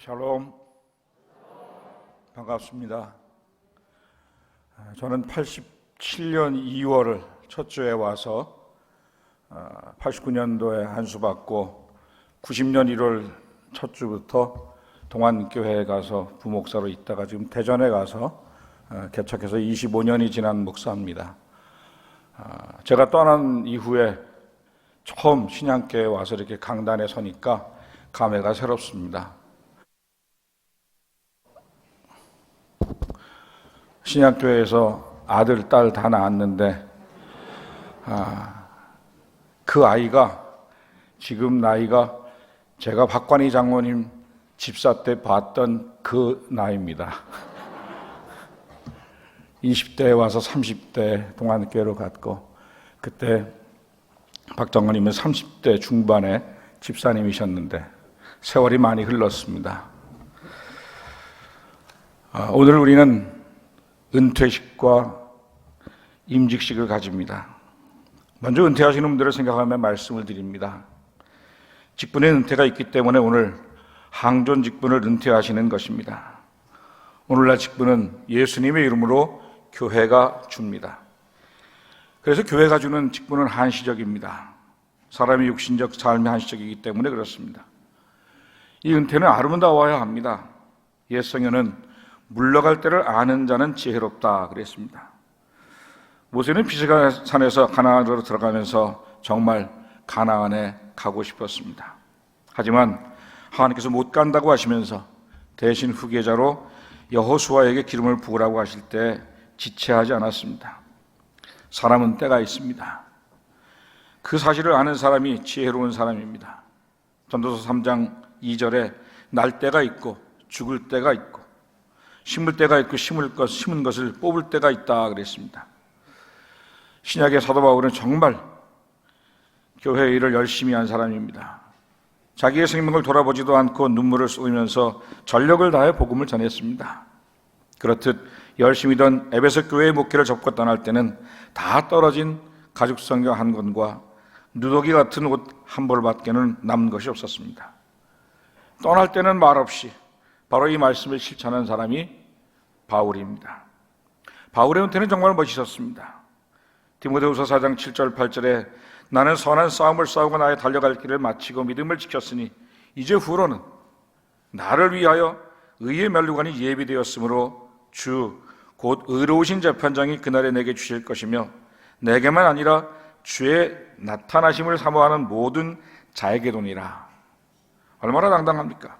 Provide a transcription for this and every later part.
샬롬, 반갑습니다. 저는 87년 2월 첫 주에 와서 89년도에 한수 받고 90년 1월 첫 주부터 동안교회에 가서 부목사로 있다가 지금 대전에 가서 개척해서 25년이 지난 목사입니다. 제가 떠난 이후에 처음 신양교회에 와서 이렇게 강단에 서니까 감회가 새롭습니다. 신약교회에서 아들, 딸 다 낳았는데 그 아이가 지금 나이가 제가 박관희 장로님 집사 때 봤던 그 나이입니다. 20대에 와서 30대 동안교회로 갔고, 그때 박 장로님은 30대 중반에 집사님이셨는데 세월이 많이 흘렀습니다. 오늘 우리는 은퇴식과 임직식을 가집니다. 먼저 은퇴하시는 분들을 생각하며 말씀을 드립니다. 직분의 은퇴가 있기 때문에 오늘 항존 직분을 은퇴하시는 것입니다. 오늘날 직분은 예수님의 이름으로 교회가 줍니다. 그래서 교회가 주는 직분은 한시적입니다. 사람의 육신적 삶이 한시적이기 때문에 그렇습니다. 이 은퇴는 아름다워야 합니다. 옛 성경은 물러갈 때를 아는 자는 지혜롭다 그랬습니다. 모세는 피스가산에서 가나안으로 들어가면서 정말 가나안에 가고 싶었습니다. 하지만 하나님께서 못 간다고 하시면서 대신 후계자로 여호수아에게 기름을 부으라고 하실 때 지체하지 않았습니다. 사람은 때가 있습니다. 그 사실을 아는 사람이 지혜로운 사람입니다. 전도서 3장 2절에 날 때가 있고 죽을 때가 있고 심을 때가 있고 심은 것을 뽑을 때가 있다 그랬습니다. 신약의 사도 바울은 정말 교회 일을 열심히 한 사람입니다. 자기의 생명을 돌아보지도 않고 눈물을 쏟으면서 전력을 다해 복음을 전했습니다. 그렇듯 열심히 던 에베소 교회의 목회를 접고 떠날 때는 다 떨어진 가죽 성경 한 권과 누더기 같은 옷 한 벌밖에는 남은 것이 없었습니다. 떠날 때는 말없이 바로 이 말씀을 실천한 사람이 바울입니다. 바울의 은퇴는 정말 멋있었습니다. 디모데후서 4장 7절 8절에 나는 선한 싸움을 싸우고 나의 달려갈 길을 마치고 믿음을 지켰으니 이제 후로는 나를 위하여 의의 면류관이 예비되었으므로 주 곧 의로우신 재판장이 그날에 내게 주실 것이며 내게만 아니라 주의 나타나심을 사모하는 모든 자에게도니라. 얼마나 당당합니까?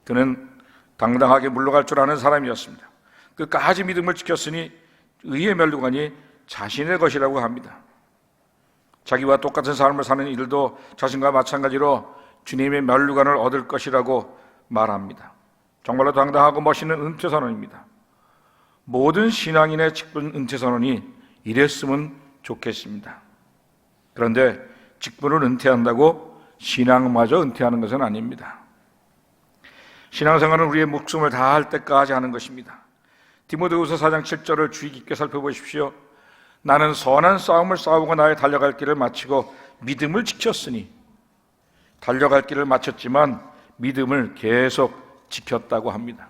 그는 당당하게 물러갈 줄 아는 사람이었습니다. 끝까지 믿음을 지켰으니 의의 면류관이 자신의 것이라고 합니다. 자기와 똑같은 삶을 사는 이들도 자신과 마찬가지로 주님의 면류관을 얻을 것이라고 말합니다. 정말로 당당하고 멋있는 은퇴선언입니다. 모든 신앙인의 직분 은퇴선언이 이랬으면 좋겠습니다. 그런데 직분을 은퇴한다고 신앙마저 은퇴하는 것은 아닙니다. 신앙생활은 우리의 목숨을 다할 때까지 하는 것입니다. 디모데후서 4장 7절을 주의 깊게 살펴보십시오. 나는 선한 싸움을 싸우고 나의 달려갈 길을 마치고 믿음을 지켰으니, 달려갈 길을 마쳤지만 믿음을 계속 지켰다고 합니다.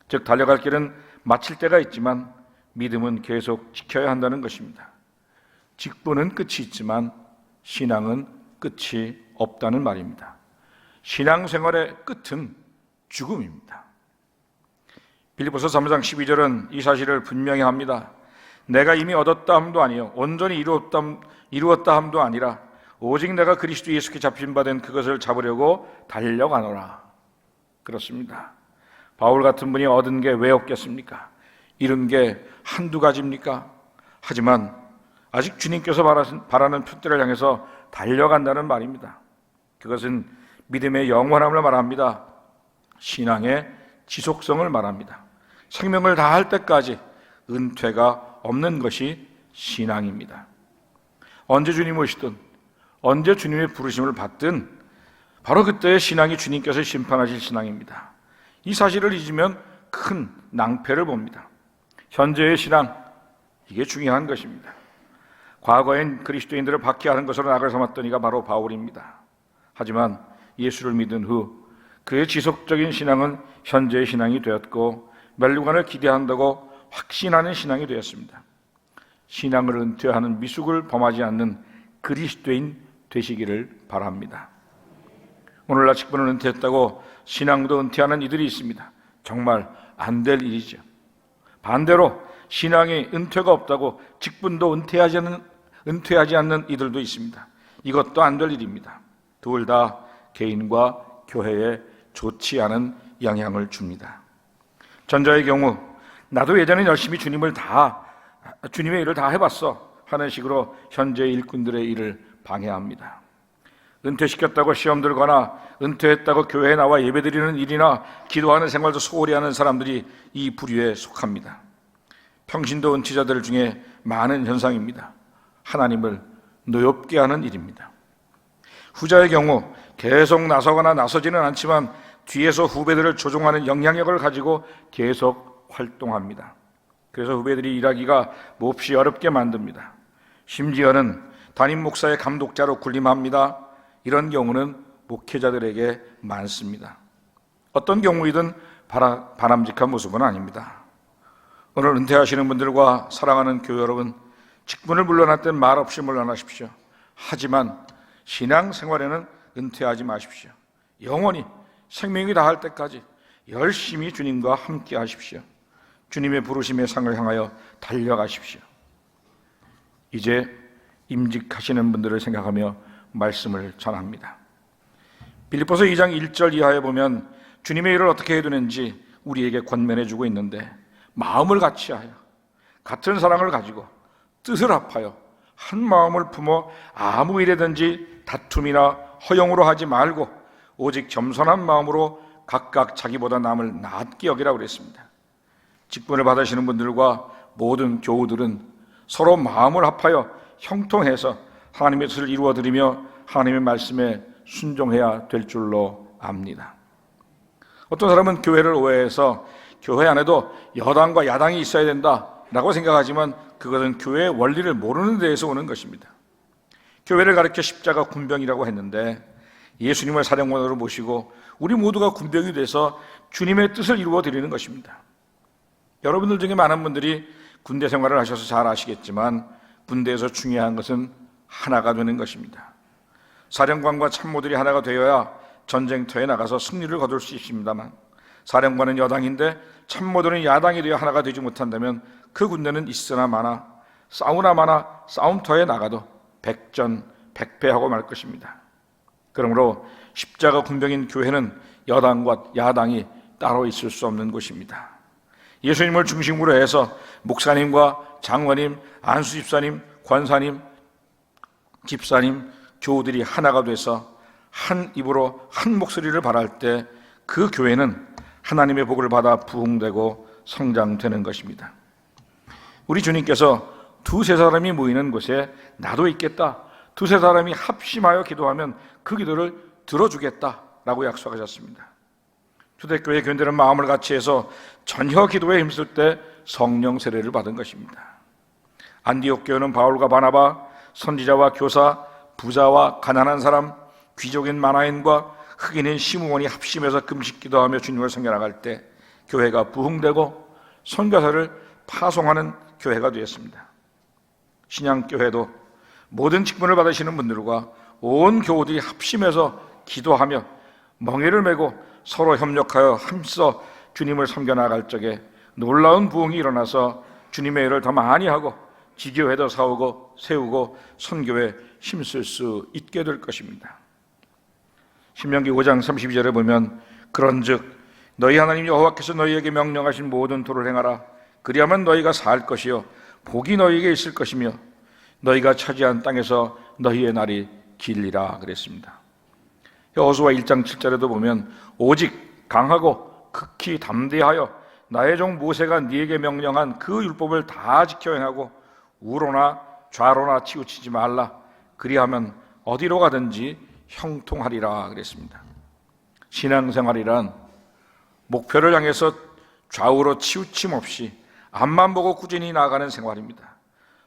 즉 달려갈 길은 마칠 때가 있지만 믿음은 계속 지켜야 한다는 것입니다. 직분은 끝이 있지만 신앙은 끝이 없다는 말입니다. 신앙생활의 끝은 죽음입니다. 빌립보서 3장 12절은 이 사실을 분명히 합니다. 내가 이미 얻었다 함도 아니요 온전히 이루었다 함도 아니라 오직 내가 그리스도 예수께 잡힌 바 된 그것을 잡으려고 달려가노라. 그렇습니다. 바울 같은 분이 얻은 게 왜 없겠습니까? 이룬 게 한두 가지입니까? 하지만 아직 주님께서 바라는 표대를 향해서 달려간다는 말입니다. 그것은 믿음의 영원함을 말합니다. 신앙의 지속성을 말합니다. 생명을 다할 때까지 은퇴가 없는 것이 신앙입니다. 언제 주님 오시든 언제 주님의 부르심을 받든 바로 그때의 신앙이 주님께서 심판하실 신앙입니다. 이 사실을 잊으면 큰 낭패를 봅니다. 현재의 신앙, 이게 중요한 것입니다. 과거엔 그리스도인들을 박해하는 것으로 낙을 삼았던 이가 바로 바울입니다. 하지만 예수를 믿은 후 그의 지속적인 신앙은 현재의 신앙이 되었고 멸류관을 기대한다고 확신하는 신앙이 되었습니다. 신앙을 은퇴하는 미숙을 범하지 않는 그리스도인 되시기를 바랍니다. 오늘날 직분을 은퇴했다고 신앙도 은퇴하는 이들이 있습니다. 정말 안 될 일이죠. 반대로 신앙에 은퇴가 없다고 직분도 은퇴하지 않는 이들도 있습니다. 이것도 안 될 일입니다. 둘 다 개인과 교회에 좋지 않은 영향을 줍니다. 전자의 경우 나도 예전에 열심히 주님의 일을 다 해봤어 하는 식으로 현재의 일꾼들의 일을 방해합니다. 은퇴시켰다고 시험 들거나 은퇴했다고 교회에 나와 예배드리는 일이나 기도하는 생활도 소홀히 하는 사람들이 이 부류에 속합니다. 평신도 은퇴자들 중에 많은 현상입니다. 하나님을 노엽게 하는 일입니다. 후자의 경우 계속 나서거나 나서지는 않지만 뒤에서 후배들을 조종하는 영향력을 가지고 계속 활동합니다. 그래서 후배들이 일하기가 몹시 어렵게 만듭니다. 심지어는 담임 목사의 감독자로 군림합니다. 이런 경우는 목회자들에게 많습니다. 어떤 경우이든 바람직한 모습은 아닙니다. 오늘 은퇴하시는 분들과 사랑하는 교회 여러분, 직분을 물러났던 말 없이 물러나십시오. 하지만 신앙생활에는 은퇴하지 마십시오. 영원히 생명이 다할 때까지 열심히 주님과 함께 하십시오. 주님의 부르심의 상을 향하여 달려가십시오. 이제 임직하시는 분들을 생각하며 말씀을 전합니다. 빌립보서 2장 1절 이하에 보면 주님의 일을 어떻게 해두는지 우리에게 권면해 주고 있는데, 마음을 같이하여 같은 사랑을 가지고 뜻을 합하여 한 마음을 품어 아무 일에든지 다툼이나 허용으로 하지 말고 오직 겸손한 마음으로 각각 자기보다 남을 낫게 여기라고 그랬습니다. 직분을 받으시는 분들과 모든 교우들은 서로 마음을 합하여 형통해서 하나님의 뜻을 이루어드리며 하나님의 말씀에 순종해야 될 줄로 압니다. 어떤 사람은 교회를 오해해서 교회 안에도 여당과 야당이 있어야 된다라고 생각하지만 그것은 교회의 원리를 모르는 데에서 오는 것입니다. 교회를 가리켜 십자가 군병이라고 했는데 예수님을 사령관으로 모시고 우리 모두가 군병이 돼서 주님의 뜻을 이루어 드리는 것입니다. 여러분들 중에 많은 분들이 군대 생활을 하셔서 잘 아시겠지만 군대에서 중요한 것은 하나가 되는 것입니다. 사령관과 참모들이 하나가 되어야 전쟁터에 나가서 승리를 거둘 수 있습니다만, 사령관은 여당인데 참모들은 야당이 되어 하나가 되지 못한다면 그 군대는 있으나 마나 싸우나 마나 싸움터에 나가도 백전백패하고 말 것입니다. 그러므로 십자가 군병인 교회는 여당과 야당이 따로 있을 수 없는 곳입니다. 예수님을 중심으로 해서 목사님과 장로님, 안수집사님, 권사님, 집사님, 교우들이 하나가 돼서 한 입으로 한 목소리를 발할 때 그 교회는 하나님의 복을 받아 부흥되고 성장되는 것입니다. 우리 주님께서 두세 사람이 모이는 곳에 나도 있겠다, 두세 사람이 합심하여 기도하면 그 기도를 들어주겠다라고 약속하셨습니다. 초대교회 교인들은 마음을 같이 해서 전혀 기도에 힘쓸 때 성령 세례를 받은 것입니다. 안디옥 교회는 바울과 바나바, 선지자와 교사, 부자와 가난한 사람, 귀족인 마나엔과 흑인인 시므온이 합심해서 금식 기도하며 주님을 섬겨나갈 때 교회가 부흥되고 선교사를 파송하는 교회가 되었습니다. 신양교회도 모든 직분을 받으시는 분들과 온 교우들이 합심해서 기도하며 멍에를 메고 서로 협력하여 힘써 주님을 섬겨나갈 적에 놀라운 부흥이 일어나서 주님의 일을 더 많이 하고 지교회도 세우고 선교에 힘쓸 수 있게 될 것입니다. 신명기 5장 32절에 보면 그런즉 너희 하나님 여호와께서 너희에게 명령하신 모든 도를 행하라. 그리하면 너희가 살 것이요 복이 너희에게 있을 것이며 너희가 차지한 땅에서 너희의 날이 길리라 그랬습니다. 여호수아 1장 7절에도 보면 오직 강하고 극히 담대하여 나의 종 모세가 네게 명령한 그 율법을 다 지켜 행하고 우로나 좌로나 치우치지 말라. 그리하면 어디로 가든지 형통하리라 그랬습니다. 신앙생활이란 목표를 향해서 좌우로 치우침 없이 앞만 보고 꾸준히 나아가는 생활입니다.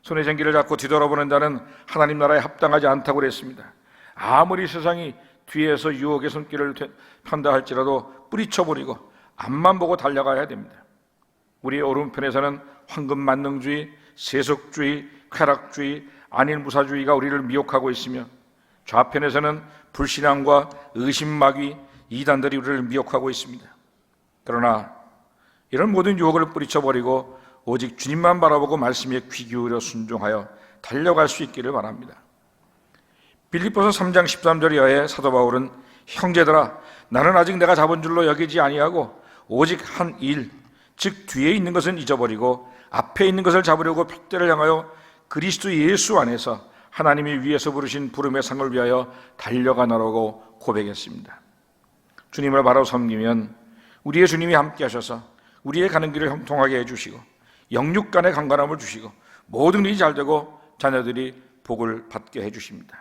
손에 쟁기를 잡고 뒤돌아보는 자는 하나님 나라에 합당하지 않다고 그랬습니다. 아무리 세상이 뒤에서 유혹의 손길을 편다 할지라도 뿌리쳐버리고 앞만 보고 달려가야 됩니다. 우리의 오른편에서는 황금만능주의, 세속주의, 쾌락주의, 안일무사주의가 우리를 미혹하고 있으며 좌편에서는 불신앙과 의심마귀, 이단들이 우리를 미혹하고 있습니다. 그러나 이런 모든 유혹을 뿌리쳐버리고 오직 주님만 바라보고 말씀에 귀 기울여 순종하여 달려갈 수 있기를 바랍니다. 빌립보서 3장 13절 이하에 사도 바울은 형제들아 나는 아직 내가 잡은 줄로 여기지 아니하고 오직 한 일, 즉 뒤에 있는 것은 잊어버리고 앞에 있는 것을 잡으려고 푯대를 향하여 그리스도 예수 안에서 하나님이 위에서 부르신 부름의 상을 위하여 달려가노라고 고백했습니다. 주님을 바로 섬기면 우리의 주님이 함께 하셔서 우리의 가는 길을 형통하게 해주시고 영육 간의 강건함을 주시고 모든 일이 잘되고 자녀들이 복을 받게 해주십니다.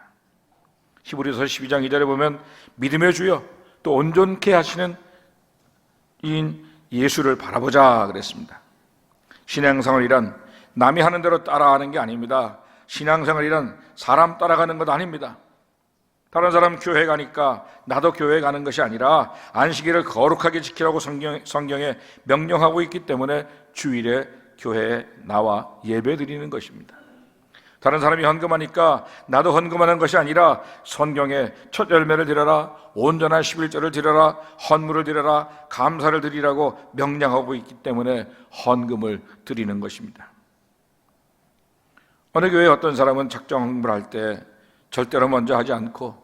히브리서 12장 2절에 보면 믿음의 주여 또 온전케 하시는 이인 예수를 바라보자 그랬습니다. 신앙생활이란 남이 하는 대로 따라하는 게 아닙니다. 신앙생활이란 사람 따라가는 것 아닙니다. 다른 사람 교회 가니까 나도 교회 가는 것이 아니라 안식일을 거룩하게 지키라고 성경에 명령하고 있기 때문에 주일에 교회에 나와 예배 드리는 것입니다. 다른 사람이 헌금하니까 나도 헌금하는 것이 아니라 성경에 첫 열매를 드려라, 온전한 11절을 드려라, 헌물을 드려라, 감사를 드리라고 명령하고 있기 때문에 헌금을 드리는 것입니다. 어느 교회에 어떤 사람은 작정 헌금을 할 때 절대로 먼저 하지 않고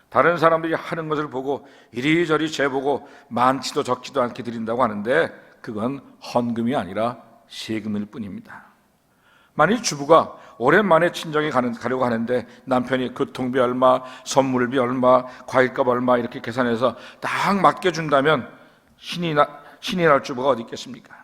다른 사람들이 하는 것을 보고 이리저리 재보고 많지도 적지도 않게 드린다고 하는데 그건 헌금이 아니라 세금일 뿐입니다. 만일 주부가 오랜만에 친정에 가려고 하는데 남편이 교통비 얼마, 선물비 얼마, 과일값 얼마 이렇게 계산해서 딱 맡겨준다면 신이 날 주부가 어디 있겠습니까?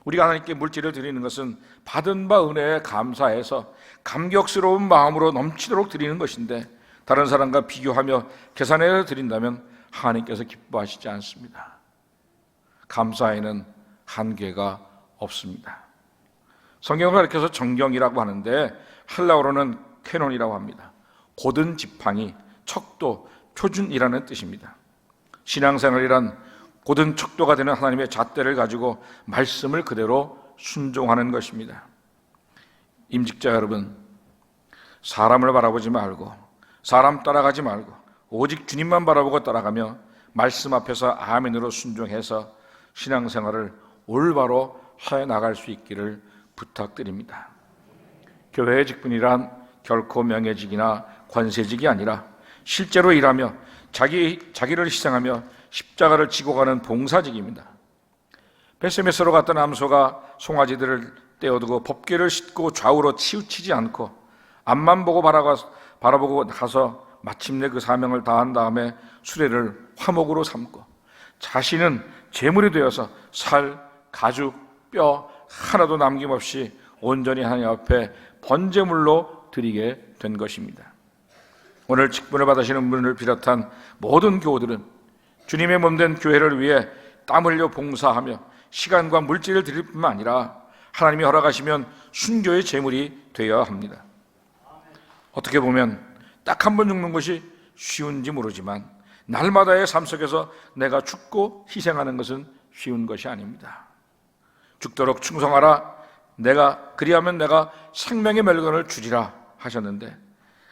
우리가 하나님께 물질을 드리는 것은 받은 바 은혜에 감사해서 감격스러운 마음으로 넘치도록 드리는 것인데 다른 사람과 비교하며 계산해서 드린다면 하나님께서 기뻐하시지 않습니다. 감사에는 한계가 없습니다. 성경을 가르쳐서 정경이라고 하는데 헬라어로는 캐논이라고 합니다. 고든 지팡이, 척도, 표준이라는 뜻입니다. 신앙생활이란 고든 척도가 되는 하나님의 잣대를 가지고 말씀을 그대로 순종하는 것입니다. 임직자 여러분, 사람을 바라보지 말고 사람 따라가지 말고 오직 주님만 바라보고 따라가며 말씀 앞에서 아멘으로 순종해서 신앙생활을 올바로 해나갈 수 있기를 부탁드립니다. 교회의 직분이란 결코 명예직이나 권세직이 아니라 실제로 일하며 자기를 희생하며 십자가를 지고 가는 봉사직입니다. 베세메스로 갔던 암소가 송아지들을 떼어두고 법궤를 싣고 좌우로 치우치지 않고 앞만 보고 바라보고 가서 마침내 그 사명을 다한 다음에 수레를 화목으로 삼고 자신은 제물이 되어서 살, 가죽, 뼈 하나도 남김없이 온전히 하나님 앞에 번제물로 드리게 된 것입니다. 오늘 직분을 받으시는 분을 비롯한 모든 교우들은 주님의 몸된 교회를 위해 땀 흘려 봉사하며 시간과 물질을 드릴 뿐만 아니라 하나님이 허락하시면 순교의 제물이 되어야 합니다. 어떻게 보면 딱 한 번 죽는 것이 쉬운지 모르지만 날마다의 삶 속에서 내가 죽고 희생하는 것은 쉬운 것이 아닙니다. 죽도록 충성하라. 그리하면 내가 생명의 멸관을 주리라 하셨는데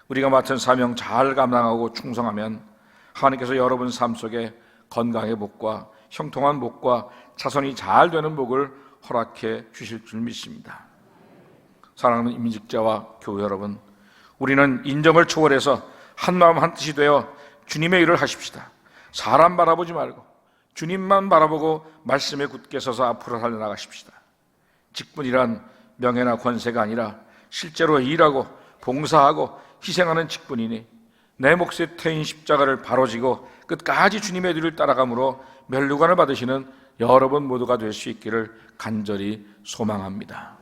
우리가 맡은 사명 잘 감당하고 충성하면 하나님께서 여러분 삶 속에 건강의 복과 형통한 복과 자손이 잘 되는 복을 허락해 주실 줄 믿습니다. 사랑하는 임직자와 교회 여러분, 우리는 인정을 초월해서 한마음 한뜻이 되어 주님의 일을 하십시다. 사람 바라보지 말고 주님만 바라보고 말씀에 굳게 서서 앞으로 달려나가십시다. 직분이란 명예나 권세가 아니라 실제로 일하고 봉사하고 희생하는 직분이니 내 몫의 태인 십자가를 바로 지고 끝까지 주님의 뒤를 따라감으로 면류관을 받으시는 여러분 모두가 될 수 있기를 간절히 소망합니다.